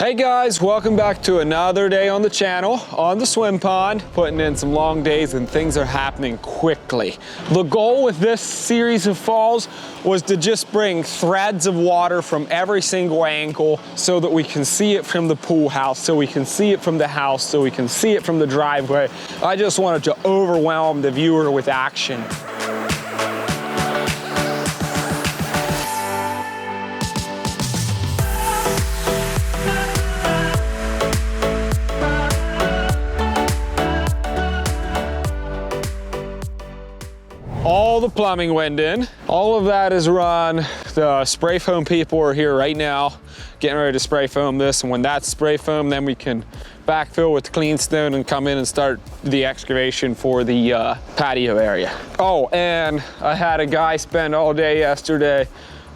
Hey guys, welcome back to another day on the channel, on the swim pond, putting in some long days and things are happening quickly. The goal with this series of falls was to just bring threads of water from every single angle so that we can see it from the pool house, so we can see it from the house, so we can see it from the driveway. I just wanted to overwhelm the viewer with action. All the plumbing went in. All of that is run. The spray foam people are here right now, getting ready to spray foam this. And when that's spray foam, then we can backfill with clean stone and come in and start the excavation for the patio area. Oh, and I had a guy spend all day yesterday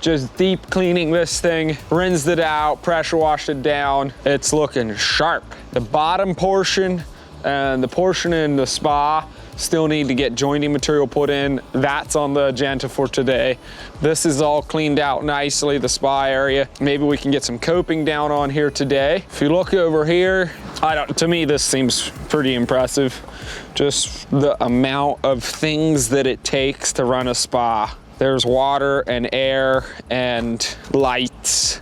just deep cleaning this thing, rinsed it out, pressure washed it down. It's looking sharp. The bottom portion and the portion in the spa still need to get jointing material put in. That's on the agenda for today. This is all cleaned out nicely, the spa area. Maybe we can get some coping down on here today. If you look over here, to me this seems pretty impressive. Just the amount of things that it takes to run a spa. There's water and air and lights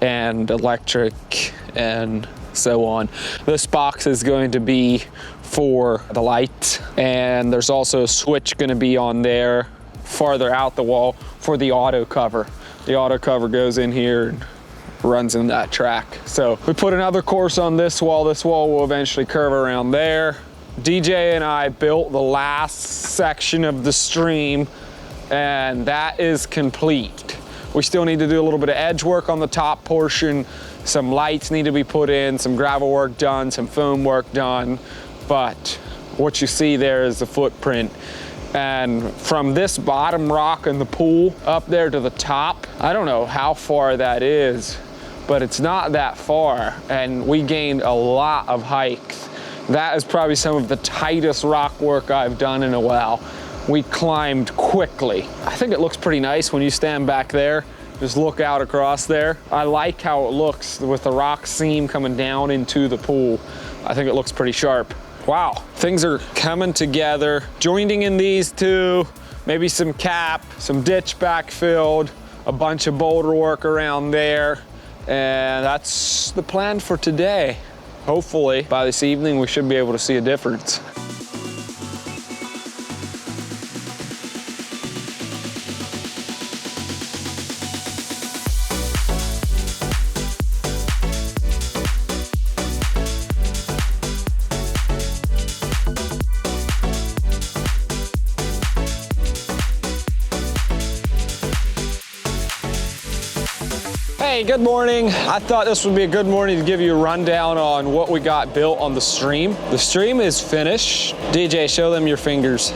and electric and so on. This box is going to be for the light, and there's also a switch going to be on there farther out the wall for the auto cover. The auto cover goes in here and runs in that track. So we put another course on this wall. This wall will eventually curve around there. DJ and I built the last section of the stream, and that is complete. We still need to do a little bit of edge work on the top portion. Some lights need to be put in, some gravel work done, some foam work done. But what you see there is the footprint. And from this bottom rock in the pool up there to the top, I don't know how far that is, but it's not that far. And we gained a lot of hikes. That is probably some of the tightest rock work I've done in a while. We climbed quickly. I think it looks pretty nice when you stand back there. Just look out across there. I like how it looks with the rock seam coming down into the pool. I think it looks pretty sharp. Wow, things are coming together. Jointing in these two, maybe some cap, some ditch backfilled, a bunch of boulder work around there. And that's the plan for today. Hopefully by this evening, we should be able to see a difference. Hey, good morning. I thought this would be a good morning to give you a rundown on what we got built on the stream. The stream is finished. DJ, show them your fingers.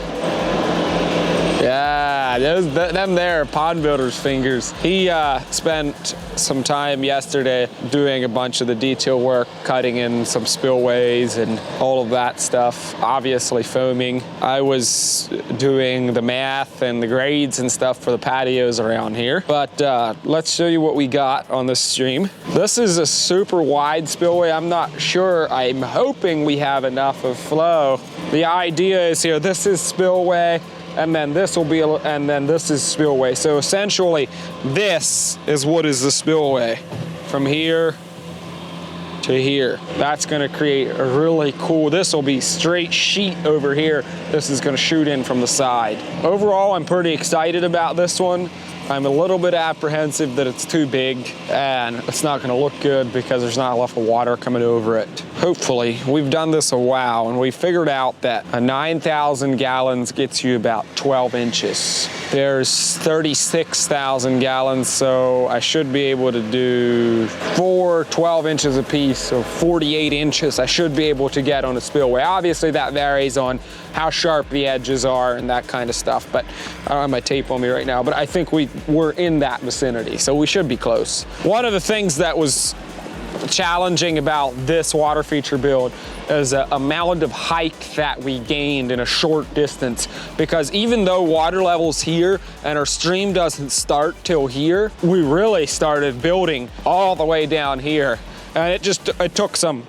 Yeah, them there are pond builder's fingers. He spent some time yesterday doing a bunch of the detail work, cutting in some spillways and all of that stuff, obviously foaming. I was doing the math and the grades and stuff for the patios around here. But let's show you what we got on this stream. This is a super wide spillway. I'm not sure. I'm hoping we have enough of flow. The idea is here, this is spillway, and then this will be, and then this is spillway. So essentially, this is what is the spillway from here to here. That's gonna create a really cool, this will be straight sheet over here. This is gonna shoot in from the side. Overall, I'm pretty excited about this one. I'm a little bit apprehensive that it's too big and it's not gonna look good because there's not enough water coming over it. Hopefully, we've done this a while and we figured out that a 9,000 gallons gets you about 12 inches. There's 36,000 gallons, so I should be able to do 4 12 inches apiece, so 48 inches I should be able to get on a spillway. Obviously that varies on how sharp the edges are and that kind of stuff, but I don't have my tape on me right now, but I think we're in that vicinity, so we should be close. One of the things that was challenging about this water feature build is the amount of hike that we gained in a short distance, because even though water level's here and our stream doesn't start till here, we really started building all the way down here. And it took some,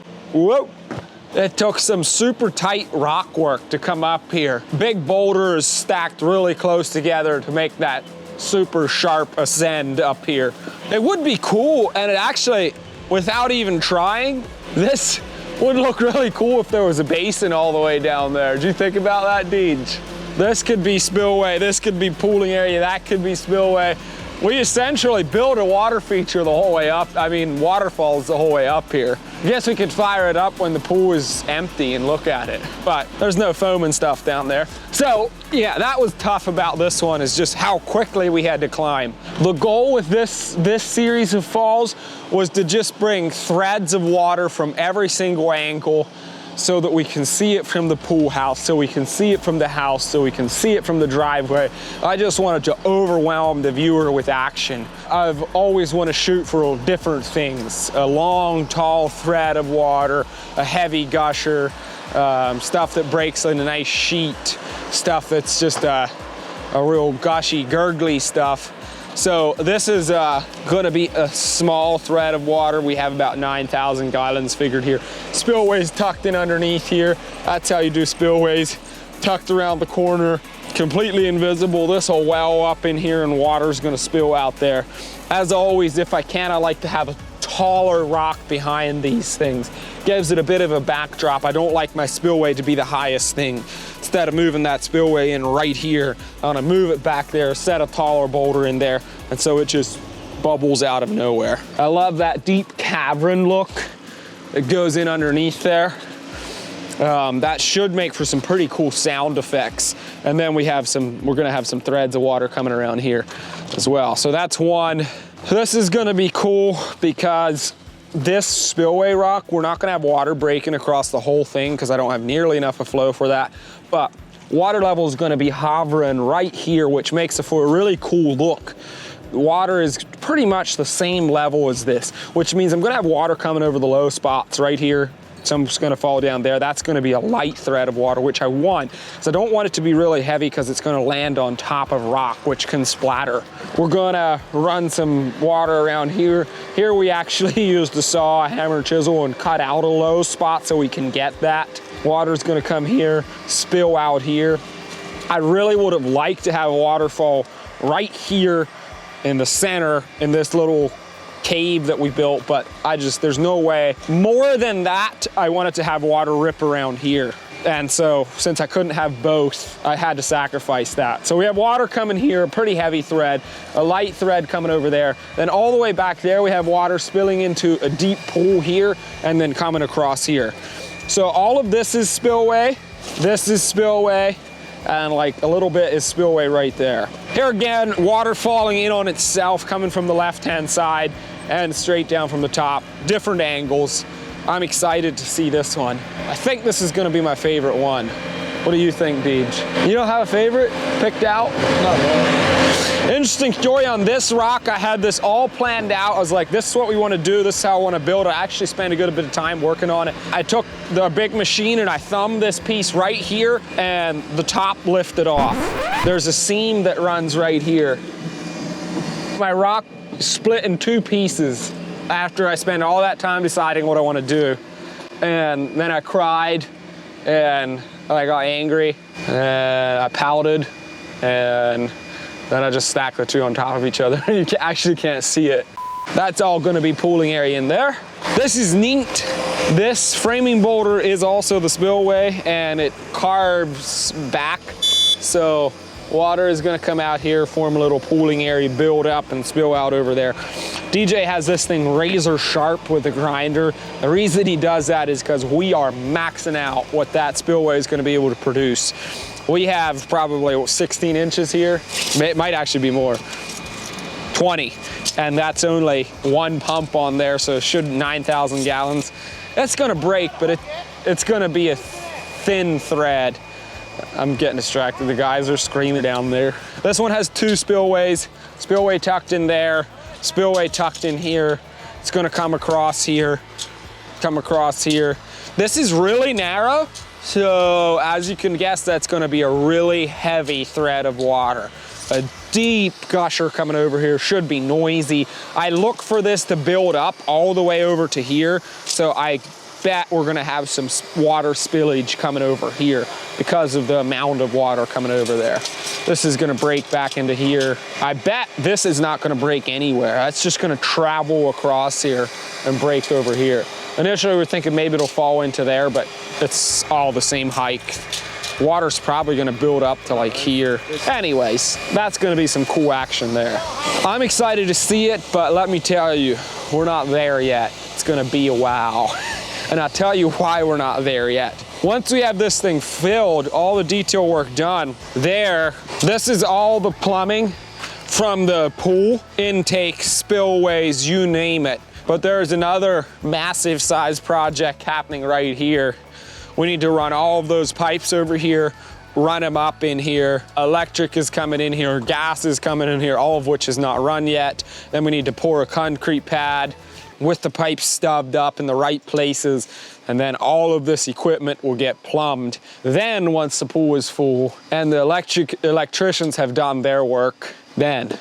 it took some super tight rock work to come up here. Big boulders stacked really close together to make that super sharp ascend up here. It would be cool, and it actually, without even trying, this would look really cool if there was a basin all the way down there. Did you think about that, Deej? This could be spillway, this could be pooling area, that could be spillway. We essentially built a water feature the whole way up. I mean, waterfalls the whole way up here. I guess we could fire it up when the pool is empty and look at it, but there's no foam and stuff down there. So yeah, that was tough about this one, is just how quickly we had to climb. The goal with this series of falls was to just bring threads of water from every single angle, so that we can see it from the pool house, so we can see it from the house, so we can see it from the driveway. I just wanted to overwhelm the viewer with action. I've always wanted to shoot for different things. A long, tall thread of water, a heavy gusher, stuff that breaks in a nice sheet, stuff that's just a real gushy, gurgly stuff. So this is gonna be a small thread of water. We have about 9,000 gallons figured here. Spillways tucked in underneath here. That's how you do spillways. Tucked around the corner, completely invisible. This will well up in here and water's gonna spill out there. As always, if I can, I like to have a taller rock behind these things. Gives it a bit of a backdrop. I don't like my spillway to be the highest thing. Instead of moving that spillway in right here, I want to move it back there, set a taller boulder in there, and so it just bubbles out of nowhere. I love that deep cavern look that goes in underneath there. That should make for some pretty cool sound effects. And then we're gonna have some threads of water coming around here as well. So that's one. This is gonna be cool because this spillway rock, we're not gonna have water breaking across the whole thing because I don't have nearly enough of flow for that. But water level is gonna be hovering right here, which makes it for a really cool look. The water is pretty much the same level as this, which means I'm gonna have water coming over the low spots right here. Some's gonna fall down there. That's gonna be a light thread of water, which I want. So I don't want it to be really heavy because it's gonna land on top of rock, which can splatter. We're gonna run some water around here. Here we actually used a saw, a hammer, chisel, and cut out a low spot so we can get that. Water's gonna come here, spill out here. I really would have liked to have a waterfall right here in the center in this little cave that we built, but there's no way. More than that, I wanted to have water rip around here. And so since I couldn't have both, I had to sacrifice that. So we have water coming here, a pretty heavy thread, a light thread coming over there. Then all the way back there, we have water spilling into a deep pool here and then coming across here. So all of this is spillway, this is spillway, and like a little bit is spillway right there. Here again, water falling in on itself, coming from the left-hand side and straight down from the top, different angles. I'm excited to see this one. I think this is gonna be my favorite one. What do you think, Deej? You don't have a favorite picked out? Not really. Interesting story on this rock. I had this all planned out. I was like, this is what we want to do. This is how I want to build it. I actually spent a good bit of time working on it. I took the big machine and I thumbed this piece right here and the top lifted off. There's a seam that runs right here. My rock split in two pieces after I spent all that time deciding what I want to do. And then I cried and I got angry and I pouted, and then I just stacked the two on top of each other. You actually can't see it. That's all gonna be pooling area in there. This is neat. This framing boulder is also the spillway and it carves back. So water is gonna come out here, form a little pooling area, build up and spill out over there. DJ has this thing razor sharp with a grinder. The reason he does that is because we are maxing out what that spillway is gonna be able to produce. We have probably 16 inches here. It might actually be more, 20. And that's only one pump on there, so it should 9,000 gallons. It's gonna break, but it's gonna be a thin thread. I'm getting distracted. The guys are screaming down there. This one has two spillways. Spillway tucked in there, spillway tucked in here. It's gonna come across here, come across here. This is really narrow, so as you can guess, that's gonna be a really heavy thread of water. A steep gusher coming over here, should be noisy. I look for this to build up all the way over to here, so I bet we're gonna have some water spillage coming over here because of the amount of water coming over there. This is gonna break back into here. I bet this is not gonna break anywhere. That's just gonna travel across here and break over here. Initially, we were thinking maybe it'll fall into there, but it's all the same height. Water's probably gonna build up to like here. Anyways, that's gonna be some cool action there. I'm excited to see it, but let me tell you, we're not there yet. It's gonna be a while. And I'll tell you why we're not there yet. Once we have this thing filled, all the detail work done, this is all the plumbing from the pool, intake, spillways, you name it. But there's another massive size project happening right here. We need to run all of those pipes over here, run them up in here. Electric is coming in here, gas is coming in here, all of which is not run yet. Then we need to pour a concrete pad with the pipes stubbed up in the right places, and then all of this equipment will get plumbed. Then once the pool is full and the electricians have done their work, then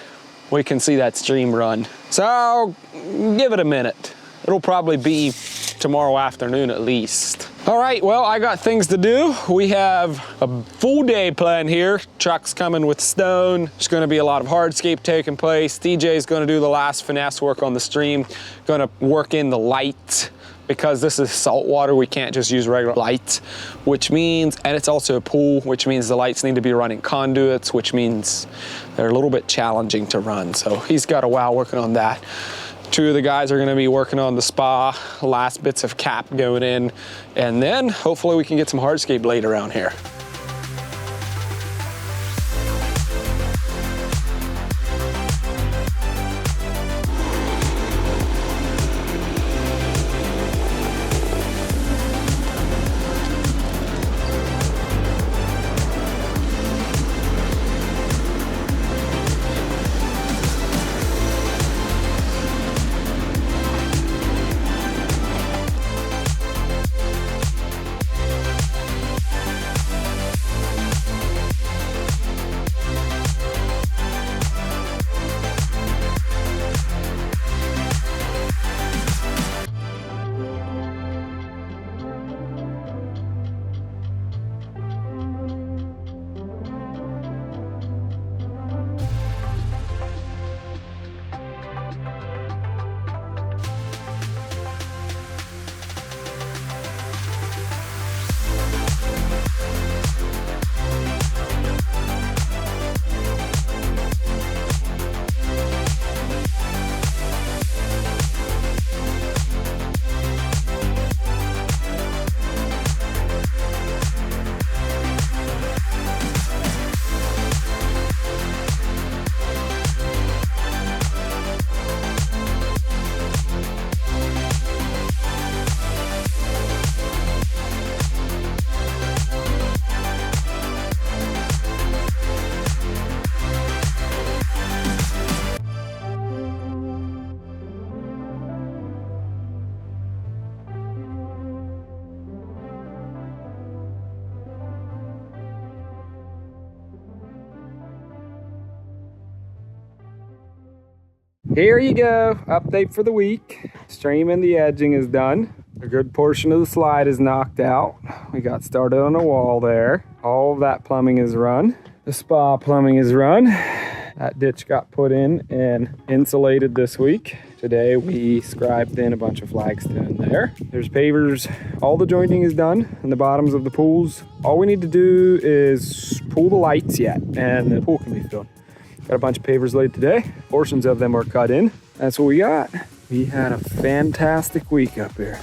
we can see that stream run. So give it a minute. It'll probably be tomorrow afternoon at least. All right, well, I got things to do. We have a full day plan here. Truck's coming with stone. There's gonna be a lot of hardscape taking place. DJ's gonna do the last finesse work on the stream. Gonna work in the lights because this is salt water. We can't just use regular lights, which means, and it's also a pool, which means the lights need to be running conduits, which means they're a little bit challenging to run. So he's got a while working on that. Two of the guys are gonna be working on the spa, last bits of cap going in, and then hopefully we can get some hardscape laid around here. Here you go, update for the week. Stream and the edging is done. A good portion of the slide is knocked out. We got started on a wall there. All of that plumbing is run. The spa plumbing is run. That ditch got put in and insulated this week. Today we scribed in a bunch of flagstone there. There's pavers. All the jointing is done in the bottoms of the pools. All we need to do is pull the lights yet and the pool can be filled. Got a bunch of pavers laid today. Portions of them are cut in. That's what we got. We had a fantastic week up here.